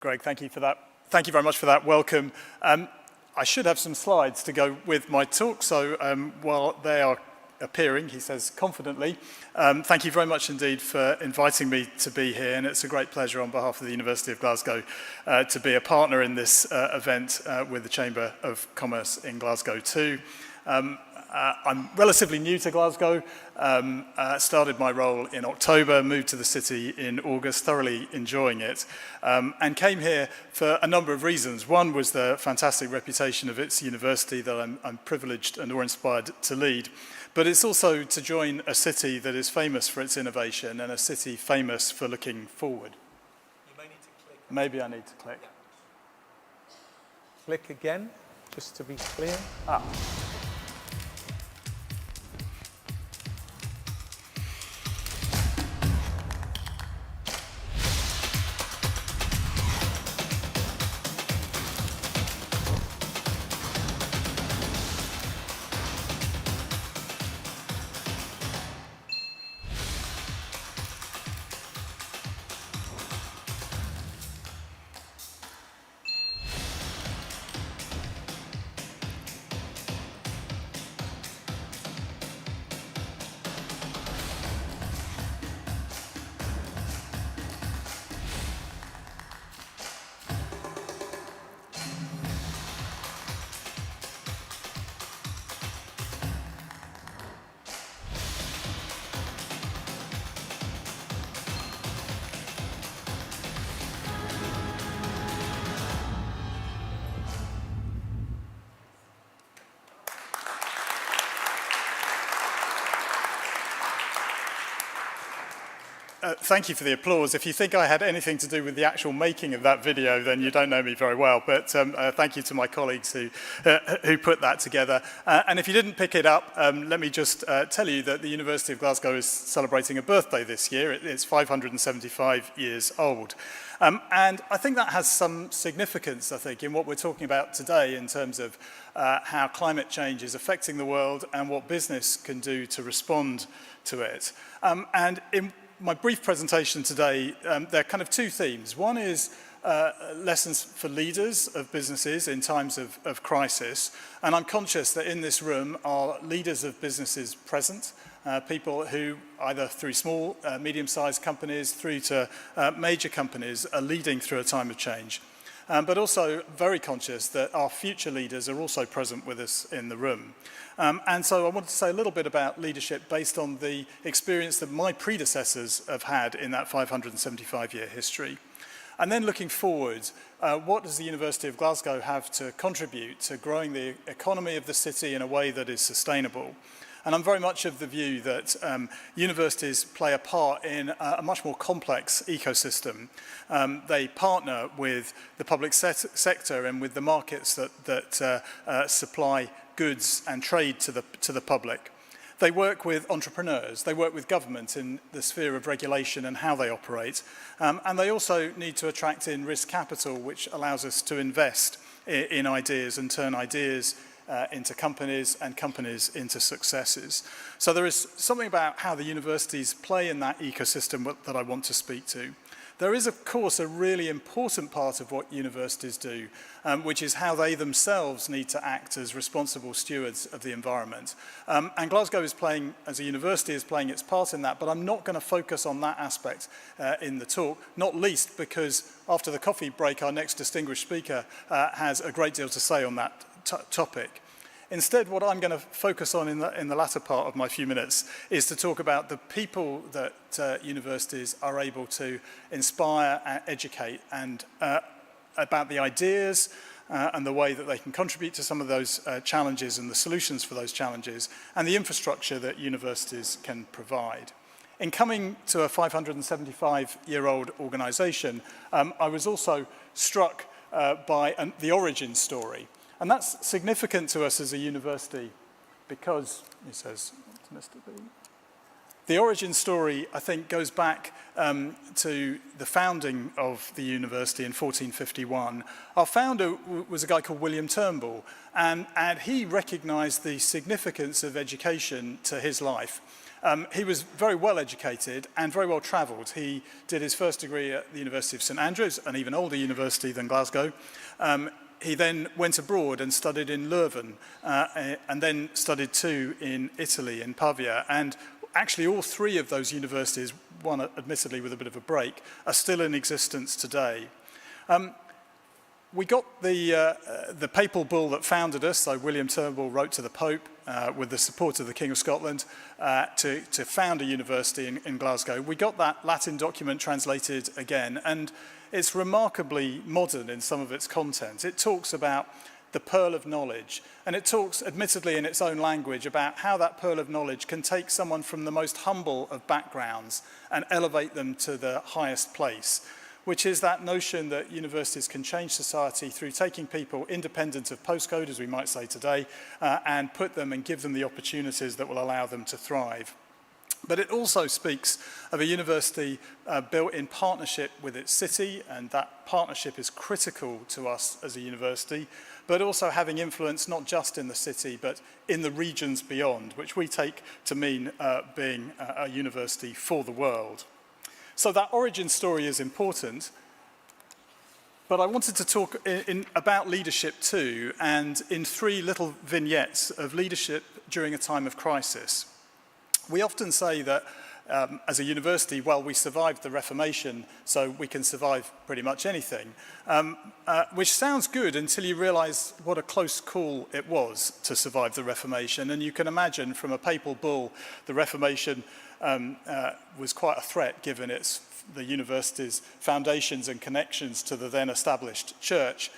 Greg, thank you for that. Thank you very much for that welcome. I should have some slides to go with my talk, so while they are appearing, he says confidently, thank you very much indeed for inviting me to be here, and it's a great pleasure on behalf of the University of Glasgow to be a partner in this event with the Chamber of Commerce in Glasgow too. I'm relatively new to Glasgow, started my role in October, moved to the city in August, thoroughly enjoying it, and came here for a number of reasons. One was the fantastic reputation of its university that I'm privileged and awe-inspired to lead, but it's also to join a city that is famous for its innovation and a city famous for looking forward. You may need to click. Maybe I need to click. Click again, just to be clear. Thank you for the applause. If you think I had anything to do with the actual making of that video, then you don't know me very well. But thank you to my colleagues who put that together. And if you didn't pick it up, let me just tell you that the University of Glasgow is celebrating a birthday this year. It's 575 years old. And I think that has some significance, I think, in what we're talking about today in terms of how climate change is affecting the world and what business can do to respond to it. And in my brief presentation today, there are kind of two themes. One is lessons for leaders of businesses in times of crisis. And I'm conscious that in this room are leaders of businesses present, people who either through small, medium-sized companies through to major companies are leading through a time of change. But also very conscious that our future leaders are also present with us in the room. And so I wanted to say a little bit about leadership based on the experience that my predecessors have had in that 575-year history. And then looking forward, what does the University of Glasgow have to contribute to growing the economy of the city in a way that is sustainable? And I'm very much of the view that universities play a part in a much more complex ecosystem. They partner with the public sector and with the markets that supply goods and trade to the public. They work with entrepreneurs, they work with government in the sphere of regulation and how they operate. And they also need to attract in risk capital, which allows us to invest in ideas and turn ideas into companies and companies into successes. So there is something about how the universities play in that ecosystem that I want to speak to. There is, of course, a really important part of what universities do, which is how they themselves need to act as responsible stewards of the environment. And Glasgow is playing, as a university, is playing its part in that, but I'm not going to focus on that aspect in the talk, not least because after the coffee break, our next distinguished speaker has a great deal to say on that topic. Instead, what I'm going to focus on in the latter part of my few minutes is to talk about the people that universities are able to inspire and educate, and about the ideas and the way that they can contribute to some of those challenges and the solutions for those challenges, and the infrastructure that universities can provide. In coming to a 575-year-old organisation, I was also struck by the origin story. And that's significant to us as a university because, he says, Mr. B. The origin story, I think, goes back to the founding of the university in 1451. Our founder was a guy called William Turnbull, and he recognised the significance of education to his life. He was very well educated and very well travelled. He did his first degree at the University of St Andrews, an even older university than Glasgow. He then went abroad and studied in Leuven, and then studied too in Italy, in Pavia. And actually all three of those universities, one admittedly with a bit of a break, are still in existence today. We got the papal bull that founded us, so William Turnbull wrote to the Pope with the support of the King of Scotland to found a university in Glasgow. We got that Latin document translated again, and it's remarkably modern in some of its content. It talks about the pearl of knowledge, and it talks, admittedly in its own language, about how that pearl of knowledge can take someone from the most humble of backgrounds and elevate them to the highest place, which is that notion that universities can change society through taking people independent of postcode, as we might say today, and put them and give them the opportunities that will allow them to thrive. But it also speaks of a university built in partnership with its city, and that partnership is critical to us as a university, but also having influence not just in the city, but in the regions beyond, which we take to mean being a university for the world. So that origin story is important, but I wanted to talk about leadership too, and in three little vignettes of leadership during a time of crisis. We often say that as a university, well, we survived the Reformation, so we can survive pretty much anything, which sounds good until you realise what a close call it was to survive the Reformation. And you can imagine from a papal bull, the Reformation was quite a threat given the university's foundations and connections to the then established church.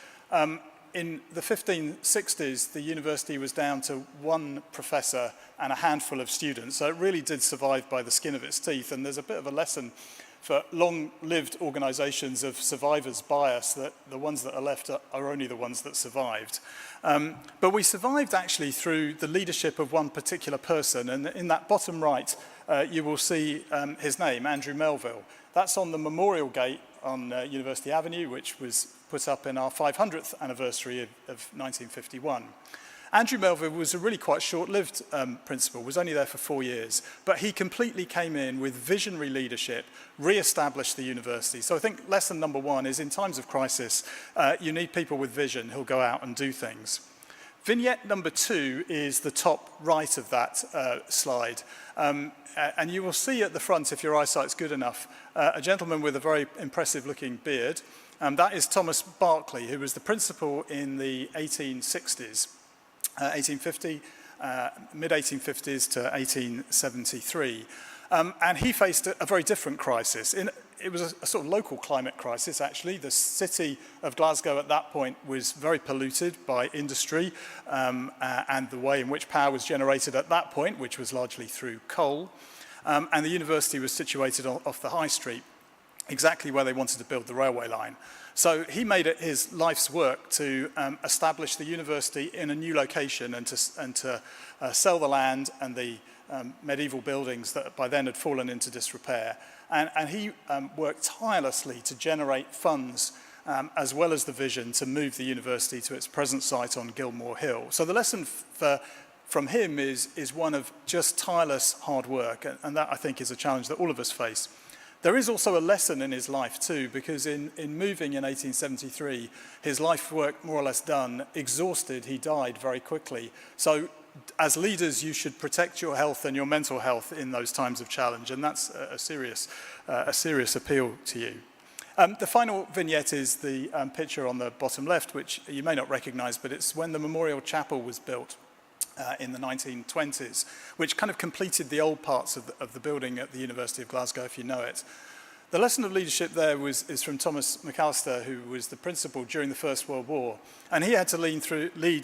In the 1560s, the university was down to one professor and a handful of students, so it really did survive by the skin of its teeth, and there's a bit of a lesson for long-lived organisations of survivors' bias, that the ones that are left are only the ones that survived. But we survived actually through the leadership of one particular person, and in that bottom right, you will see his name, Andrew Melville. That's on the Memorial Gate on University Avenue, which was put up in our 500th anniversary of 1951. Andrew Melville was a really quite short-lived principal, was only there for 4 years, but he completely came in with visionary leadership, re-established the university. So I think lesson number one is in times of crisis, you need people with vision who'll go out and do things. Vignette number two is the top right of that slide. And you will see at the front, if your eyesight's good enough, a gentleman with a very impressive looking beard. That is Thomas Berkeley, who was the principal in the 1860s, 1850, mid-1850s to 1873. And he faced a very different crisis. It was a sort of local climate crisis, actually. The city of Glasgow at that point was very polluted by industry and the way in which power was generated at that point, which was largely through coal. And the university was situated off the high street, exactly where they wanted to build the railway line. So he made it his life's work to establish the university in a new location and to sell the land and the medieval buildings that by then had fallen into disrepair. And he worked tirelessly to generate funds as well as the vision to move the university to its present site on Gilmore Hill. So the lesson from him is one of just tireless hard work, and that I think is a challenge that all of us face. There is also a lesson in his life too, because in moving in 1873, his life work more or less done, exhausted, he died very quickly. So as leaders, you should protect your health and your mental health in those times of challenge, and that's a serious appeal to you. The final vignette is the picture on the bottom left, which you may not recognize, but it's when the Memorial Chapel was built in the 1920s, which kind of completed the old parts of the building at the University of Glasgow, if you know it. The lesson of leadership there is from Thomas McAllister, who was the principal during the First World War. And he had to lead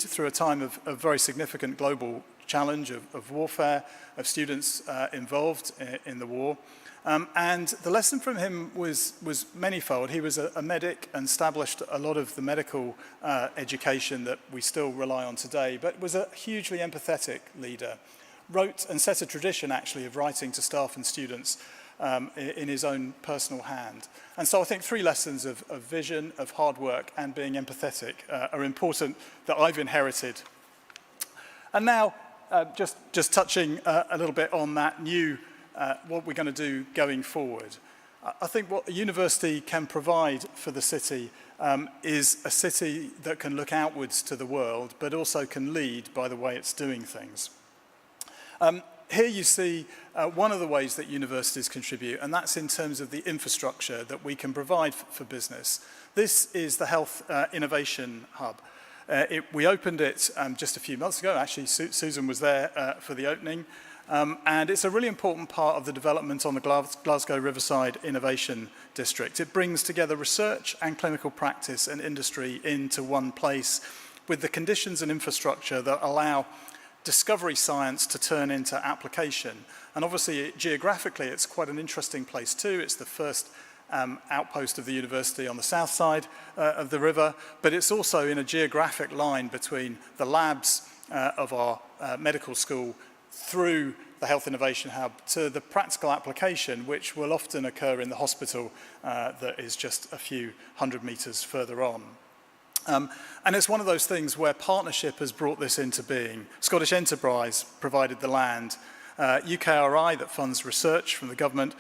through a time of very significant global challenge, of warfare, of students involved in the war. And the lesson from him was manyfold. He was a medic and established a lot of the medical education that we still rely on today, but was a hugely empathetic leader. Wrote and set a tradition, actually, of writing to staff and students in his own personal hand. And so I think three lessons of vision, of hard work, and being empathetic are important that I've inherited. And now, just touching a little bit on that new, what we're going to do going forward. I think what a university can provide for the city is a city that can look outwards to the world, but also can lead by the way it's doing things. Here you see one of the ways that universities contribute, and that's in terms of the infrastructure that we can provide for business. This is the Health Innovation Hub. We opened it just a few months ago. Actually, Susan was there for the opening. And it's a really important part of the development on the Glasgow Riverside Innovation District. It brings together research and clinical practice and industry into one place with the conditions and infrastructure that allow discovery science to turn into application. And obviously, geographically, it's quite an interesting place too. It's the first outpost of the university on the south side of the river, but it's also in a geographic line between the labs of our medical school through the Health Innovation Hub to the practical application, which will often occur in the hospital that is just a few hundred metres further on. And it's one of those things where partnership has brought this into being. Scottish Enterprise provided the land. UKRI, that funds research from the government,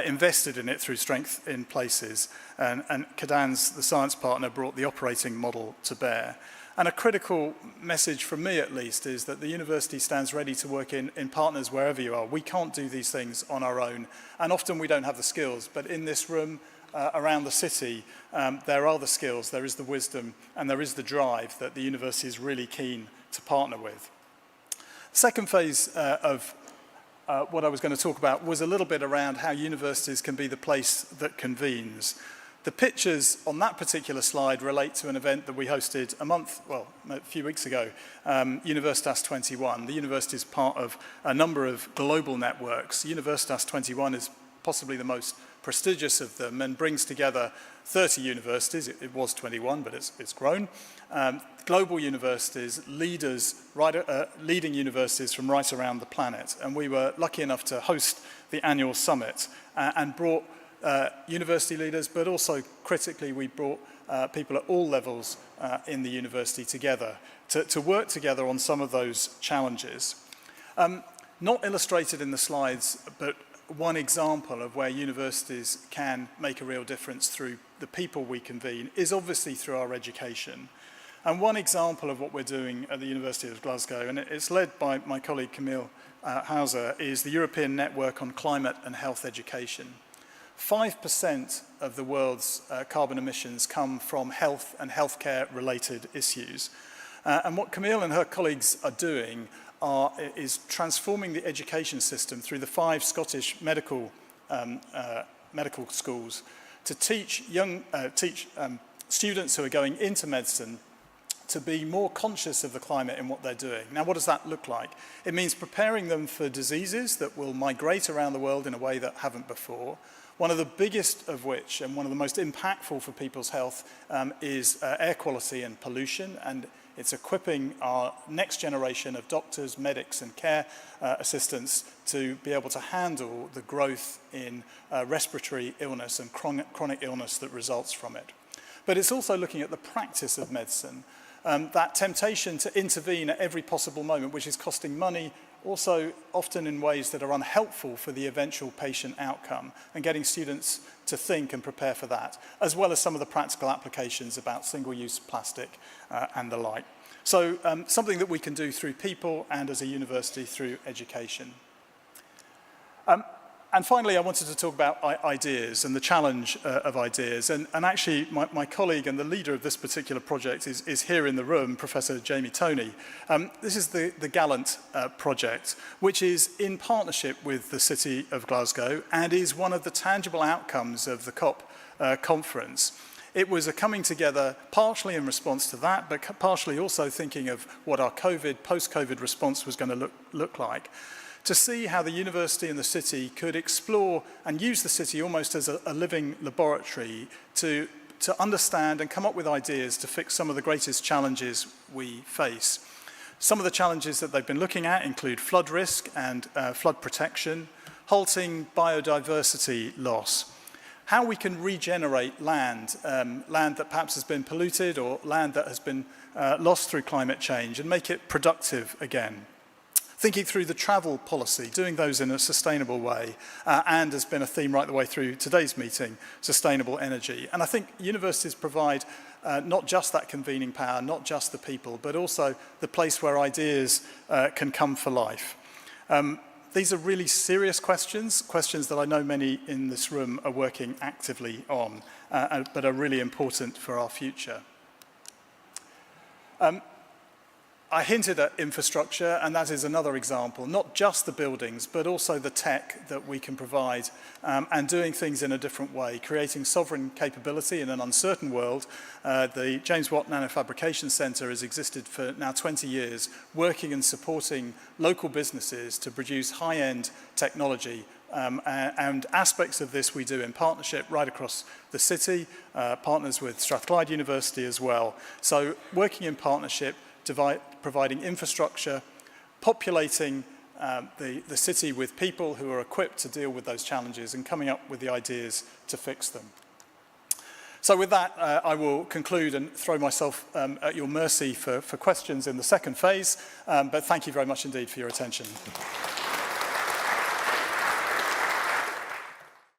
invested in it through Strength in Places. And Cadan's, the science partner, brought the operating model to bear. And a critical message from me, at least, is that the university stands ready to work in partners wherever you are. We can't do these things on our own, and often we don't have the skills. But in this room, around the city, there are the skills, there is the wisdom, and there is the drive that the university is really keen to partner with. The second phase of what I was going to talk about was a little bit around how universities can be the place that convenes. The pictures on that particular slide relate to an event that we hosted a few weeks ago, Universitas 21. The university is part of a number of global networks. Universitas 21 is possibly the most prestigious of them and brings together 30 universities. It was 21, but it's grown. Global universities, leading universities from right around the planet. And we were lucky enough to host the annual summit and brought university leaders, but also critically we brought people at all levels in the university together to work together on some of those challenges. Not illustrated in the slides, but one example of where universities can make a real difference through the people we convene is obviously through our education. And one example of what we're doing at the University of Glasgow, and it's led by my colleague Camille Hauser, is the European Network on Climate and Health Education. 5% of the world's carbon emissions come from health and healthcare related issues. And what Camille and her colleagues are doing is transforming the education system through the 5 Scottish medical schools to teach students who are going into medicine to be more conscious of the climate in what they're doing. Now, what does that look like? It means preparing them for diseases that will migrate around the world in a way that haven't before. One of the biggest of which, and one of the most impactful for people's health, is air quality and pollution, and it's equipping our next generation of doctors, medics, and care assistants to be able to handle the growth in respiratory illness and chronic illness that results from it. But it's also looking at the practice of medicine, that temptation to intervene at every possible moment, which is costing money, also often in ways that are unhelpful for the eventual patient outcome, and getting students to think and prepare for that, as well as some of the practical applications about single-use plastic and the like. So something that we can do through people and as a university through education. And finally, I wanted to talk about ideas and the challenge of ideas. And actually, my colleague and the leader of this particular project is here in the room, Professor Jamie Toney. This is the Gallant project, which is in partnership with the City of Glasgow and is one of the tangible outcomes of the COP conference. It was a coming together partially in response to that, but partially also thinking of what our post-COVID response was going to look like, to see how the university and the city could explore and use the city almost as a living laboratory to understand and come up with ideas to fix some of the greatest challenges we face. Some of the challenges that they've been looking at include flood risk and flood protection, halting biodiversity loss, how we can regenerate land, land that perhaps has been polluted or land that has been lost through climate change, and make it productive again. thinking through the travel policy, doing those in a sustainable way, and has been a theme right the way through today's meeting, sustainable energy. And I think universities provide not just that convening power, not just the people, but also the place where ideas can come for life. These are really serious questions, questions that I know many in this room are working actively on, but are really important for our future. I hinted at infrastructure, and that is another example, not just the buildings, but also the tech that we can provide, and doing things in a different way, creating sovereign capability in an uncertain world. The James Watt Nanofabrication Centre has existed for now 20 years, working and supporting local businesses to produce high-end technology. And aspects of this we do in partnership right across the city, partners with Strathclyde University as well. So working in partnership, providing infrastructure, populating the city with people who are equipped to deal with those challenges and coming up with the ideas to fix them. So with that, I will conclude and throw myself at your mercy for questions in the second phase, but thank you very much indeed for your attention.